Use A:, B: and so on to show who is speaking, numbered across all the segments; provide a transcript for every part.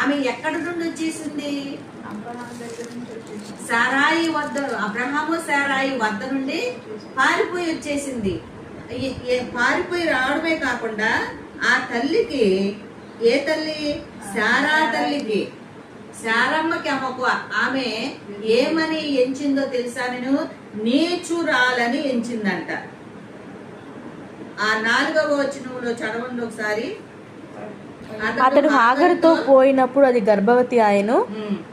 A: ఆమె ఎక్కడి నుండి వచ్చేసింది? సారాయి వద్ద, అబ్రహాము సారాయి వద్ద నుండి పారిపోయి వచ్చేసింది. పారిపోయి రావడమే కాకుండా ఆ తల్లికి, ఏ తల్లి? శారా తల్లికి, శారమ్మకి ఆమె ఏమని ఎంచిందో తెలుసా? నేను నీచురాలని ఎంచిందంట. ఆ 4వ వచనంలో చదవండి ఒకసారి.
B: అతడు హాగరుతో పోయినప్పుడు అది గర్భవతి ఆయను.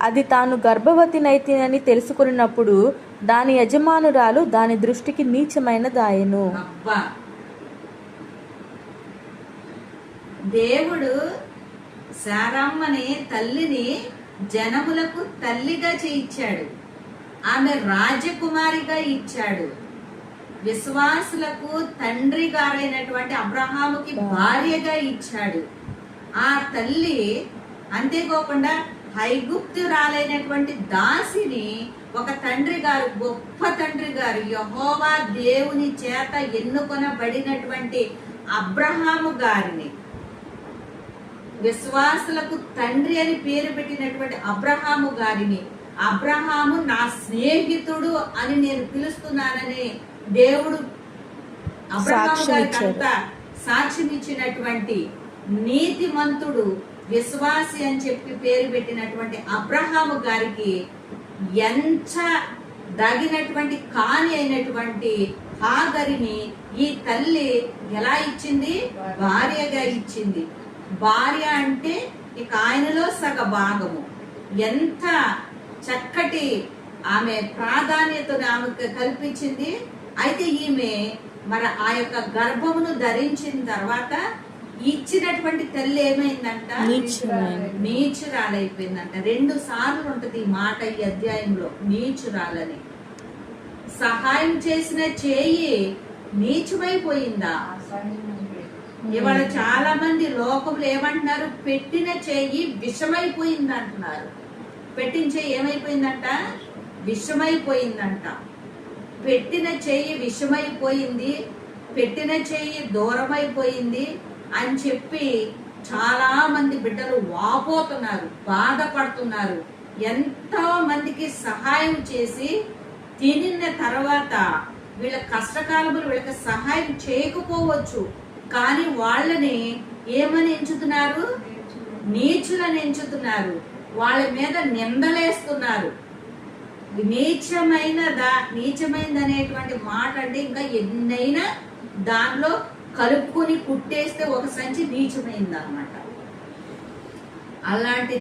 B: అది తాను గర్భవతినైతినని తెలుసుకున్నప్పుడు దాని యజమానురాలు దాని దృష్టికి నీచమైనదాయను.
A: దేవుడు శారమ్మని, తల్లిని జనములకు తల్లిగా చేయించాడు. ఆమె రాజకుమారిగా ఇచ్చాడు. విశ్వాసులకు తండ్రి గారైనటువంటి అబ్రహాముకి భార్యగా ఇచ్చాడు. ఆ తల్లి అంతేకాకుండా ఐగుప్తురాలైనటువంటి దాసిని ఒక తండ్రి గారు, గొప్ప తండ్రి గారు, యెహోవా దేవుని చేత ఎన్నుకొనబడినటువంటి అబ్రహాము గారిని, విశ్వాసులకు తండ్రి అని పేరు పెట్టినటువంటి అబ్రహాము గారిని, అబ్రహాము నా స్నేహితుడు అని నేను పిలుస్తున్నానని దేవుడు అబ్రహాము గారికి అంతా సాక్ష్యం ఇచ్చినటువంటి నీతిమంతుడు, విశ్వాసి అని చెప్పి పేరు పెట్టినటువంటి అబ్రహాము గారికి ఎంత దగినటువంటి కాని అయినటువంటి హాగరిని ఈ తల్లి ఎలా ఇచ్చింది? భార్యగా ఇచ్చింది. భార్య అంటే ఇక ఆయనలో సగ భాగము. ఎంత చక్కటి ఆమె ప్రాధాన్యతను ఆమెకు కల్పించింది. అయితే ఈమె మరి ఆ యొక్క గర్భమును ధరించిన తర్వాత ఇచ్చినటువంటి తల్లి ఏమైందంట? నీచురాలైపోయిందంట. 2 సార్లు ఉంటది ఈ మాట ఈ అధ్యాయంలో, నీచురాలని. సహాయం చేసిన చేయి నీచమైపోయిందా? ఇవాళ చాలా మంది లోకంలో ఏమంటున్నారు? పెట్టిన చేయి విషమైపోయింది అంటున్నారు. పెట్టిన చేయి ఏమైపోయిందంట? విషమైపోయిందంట. పెట్టిన చేయి విషమైపోయింది, పెట్టిన చేయి దూరమైపోయింది అని చెప్పి చాలా మంది బిడ్డలు వాపోతున్నారు, బాధపడుతున్నారు. ఎంతో మందికి సహాయం చేసి తినిన తర్వాత వీళ్ళ కష్టకాలంలో వీళ్ళకి సహాయం చేయకపోవచ్చు, కానీ వాళ్ళని ఏమని ఎంచుతున్నారు? నీచులని ఎంచుతున్నారు. వాళ్ళ మీద నిందలేస్తున్నారు. నీచమైనది అనేటువంటి మాట అంటే ఇంకా ఎన్నైనా దానిలో కలుపుకొని కుట్టేస్తే ఒక సంచి నీచమైంది అన్నమాట. అలాంటి